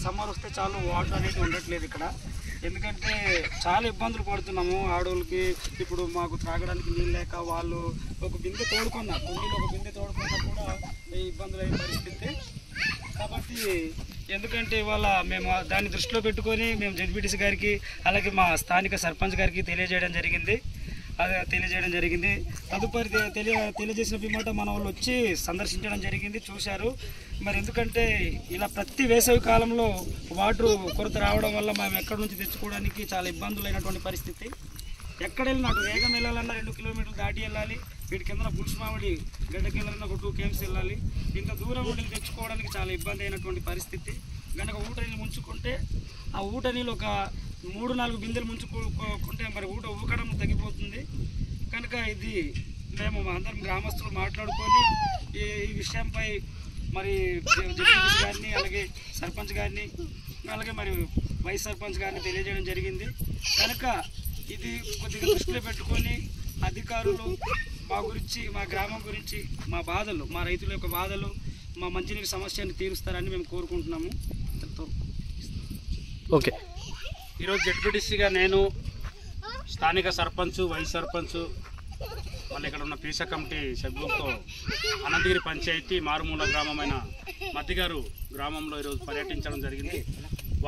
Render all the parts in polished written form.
Summer వస్తే చాలు water అనేది ఉండట్లేదు ఇక్కడ. ఎందుకంటే చాలా ఇబ్బందులు పడుతున్నాము ఆడవాళ్ళకి. ఇప్పుడు మాకు త్రాగడానికి నీళ్ళు లేక వాళ్ళు ఒక బిందె తోడుకున్నా, కుండీలో ఒక బిందె తోడుకున్నా కూడా ఇబ్బందులు అయిన పరిస్థితి. కాబట్టి ఎందుకంటే ఇవాళ మేము దాన్ని దృష్టిలో పెట్టుకొని మేము జెడ్పీటీసీ గారికి అలాగే మా స్థానిక సర్పంచ్ గారికి తెలియజేయడం జరిగింది. తదుపరి తెలియజేసిన పిమ్మట మన వాళ్ళు వచ్చి సందర్శించడం జరిగింది, చూశారు. మరి ఎందుకంటే ఇలా ప్రతి వేసవి కాలంలో వాటర్ కొరత రావడం వల్ల మేము ఎక్కడి నుంచి తెచ్చుకోవడానికి చాలా ఇబ్బందులైనటువంటి పరిస్థితి. ఎక్కడ వెళ్ళినా అటు వేగం వెళ్ళాలన్నా 2 కిలోమీటర్లు దాటి వెళ్ళాలి. వీటి కింద పులుసు మామిడి గడ్డకి వెళ్ళాలన్నా ఒక 2 km వెళ్ళాలి. ఇంత దూరం నీళ్ళు తెచ్చుకోవడానికి చాలా ఇబ్బంది అయినటువంటి పరిస్థితి. కనుక ఊట నీళ్ళు ముంచుకుంటే ఆ ఊట నీళ్ళు ఒక 3-4 బిందెలు ముంచుకుంటే మరి ఊట ఊకడం తగ్గిపోతుంది. కనుక ఇది మేము అందరం గ్రామస్తులు మాట్లాడుకొని ఈ విషయంపై మరి జడ్పీటీసీ గారిని అలాగే సర్పంచ్ గారిని అలాగే మరి వైస్ సర్పంచ్ గారిని తెలియజేయడం జరిగింది. కనుక ఇది కొద్దిగా దృష్టిలో పెట్టుకొని అధికారులు మా గురించి, మా గ్రామం గురించి, మా బాధలు, మా రైతుల యొక్క బాధలు, మా మంచినీటి సమస్యని తీరుస్తారని మేము కోరుకుంటున్నాము. ఓకే, ఈరోజు జడ్పీటీసీగా నేను, స్థానిక సర్పంచ్, వైస్ సర్పంచ్, మళ్ళీ ఇక్కడ ఉన్న పీసా కమిటీ సభ్యులతో అనంతగిరి పంచాయతీ మారుమూల గ్రామమైన మద్దిగారు గ్రామంలో ఈరోజు పర్యటించడం జరిగింది.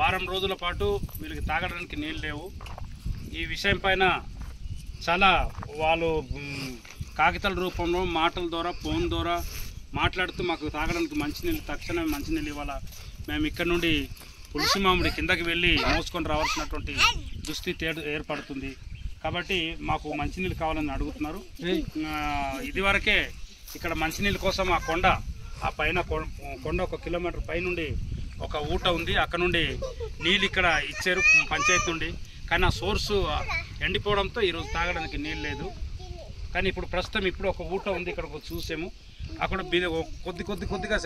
వారం రోజుల పాటు వీళ్ళకి తాగడానికి నీళ్ళు లేవు. ఈ విషయం పైన చాలా వాళ్ళు కాగితాల రూపంలో మాటల ద్వారా, ఫోన్ ద్వారా మాట్లాడుతూ మాకు తాగడానికి మంచినీళ్ళు, తక్షణమే మంచినీళ్ళు ఇవ్వాలా, మేము ఇక్కడ నుండి పులుసు మామిడి కిందకి వెళ్ళి మోసుకొని రావాల్సినటువంటి దుస్థితి ఏర్పడుతుంది. కాబట్టి మాకు మంచినీళ్ళు కావాలని అడుగుతున్నారు. ఇదివరకే ఇక్కడ మంచినీళ్ళ కోసం ఆ కొండ, ఆ పైన కొండ 1 కిలోమీటర్ పైనుండి ఒక ఊట ఉంది. అక్కడ నుండి నీళ్ళు ఇక్కడ ఇచ్చారు పంచాయతీ నుండి. కానీ ఆ సోర్సు ఎండిపోవడంతో ఈరోజు తాగడానికి నీళ్ళు లేదు. కానీ ఇప్పుడు ప్రస్తుతం ఒక ఊట ఉంది, ఇక్కడ చూసాము. అక్కడ కొద్దిగా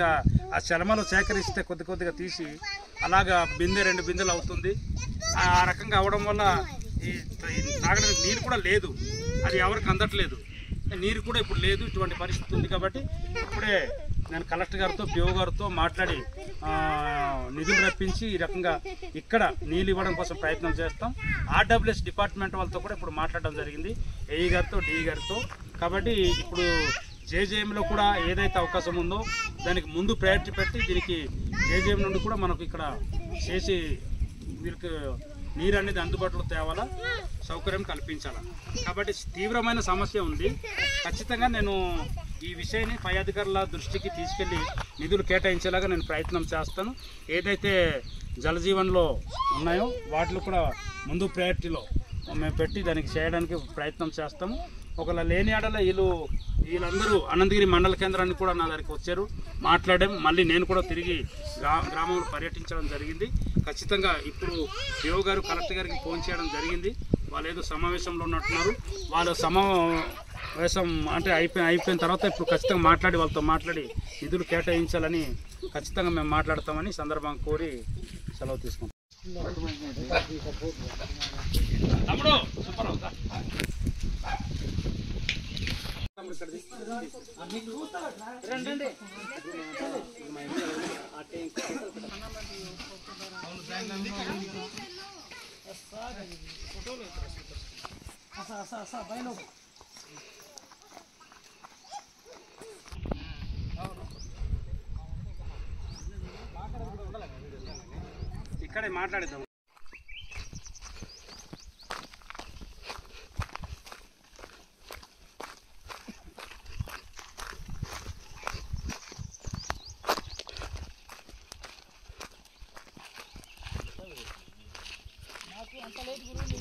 ఆ చలమలు సేకరిస్తే కొద్దిగా తీసి అలాగా 1-2 బిందెలు అవుతుంది. ఆ రకంగా అవడం వల్ల ఈ తాగడానికి నీరు కూడా లేదు, అది ఎవరికి అందట్లేదు. నీరు కూడా ఇప్పుడు లేదు, ఇటువంటి పరిస్థితి ఉంది. కాబట్టి ఇప్పుడే నేను కలెక్టర్ గారితో, పిఓ గారితో మాట్లాడి నిధులు రప్పించి ఈ రకంగా ఇక్కడ నీళ్ళు ఇవ్వడం కోసం ప్రయత్నం చేస్తాం. ఆర్డబ్ల్యూఎస్ డిపార్ట్మెంట్ వాళ్ళతో కూడా ఇప్పుడు మాట్లాడడం జరిగింది, ఏఈ గారితో, డిఈ గారితో. కాబట్టి ఇప్పుడు జేజేఎంలో కూడా ఏదైతే అవకాశం ఉందో దానికి ముందు ప్రయారిటీ పెట్టి దీనికి జేజేఎం నుండి కూడా మనకు ఇక్కడ చేసి వీరికి నీరు అనేది అందుబాటులో తేవాలా, సౌకర్యం కల్పించాలా. కాబట్టి తీవ్రమైన సమస్య ఉంది. ఖచ్చితంగా నేను ఈ విషయాన్ని పై అధికారుల దృష్టికి తీసుకెళ్లి నిధులు కేటాయించేలాగా నేను ప్రయత్నం చేస్తాను. ఏదైతే జలజీవన్లో ఉన్నాయో వాటిలో కూడా ముందు ప్రయారిటీలో మేము పెట్టి దానికి చేయడానికి ప్రయత్నం చేస్తాము. ఒకవేళ లేని ఆడల వీళ్ళందరూ అనంతగిరి మండల కేంద్రాన్ని కూడా నా దగ్గరికి వచ్చారు, మాట్లాడాం. మళ్ళీ నేను కూడా తిరిగి గ్రామంలో పర్యటించడం జరిగింది. ఖచ్చితంగా ఇప్పుడు డిఓ గారు కలెక్టర్ గారికి ఫోన్ చేయడం జరిగింది. వాళ్ళు ఏదో సమావేశంలో ఉన్నట్టున్నారు. వాళ్ళు సమావేశం అంటే అయిపోయిన తర్వాత ఇప్పుడు ఖచ్చితంగా వాళ్ళతో మాట్లాడి నిధులు కేటాయించాలని ఖచ్చితంగా మేము మాట్లాడతామని సందర్భంగా కోరి సెలవు తీసుకుంటాం. తమ్ముడు ఇక్కడే మాట్లాడేద్దాం. అంత లేట్ గురించి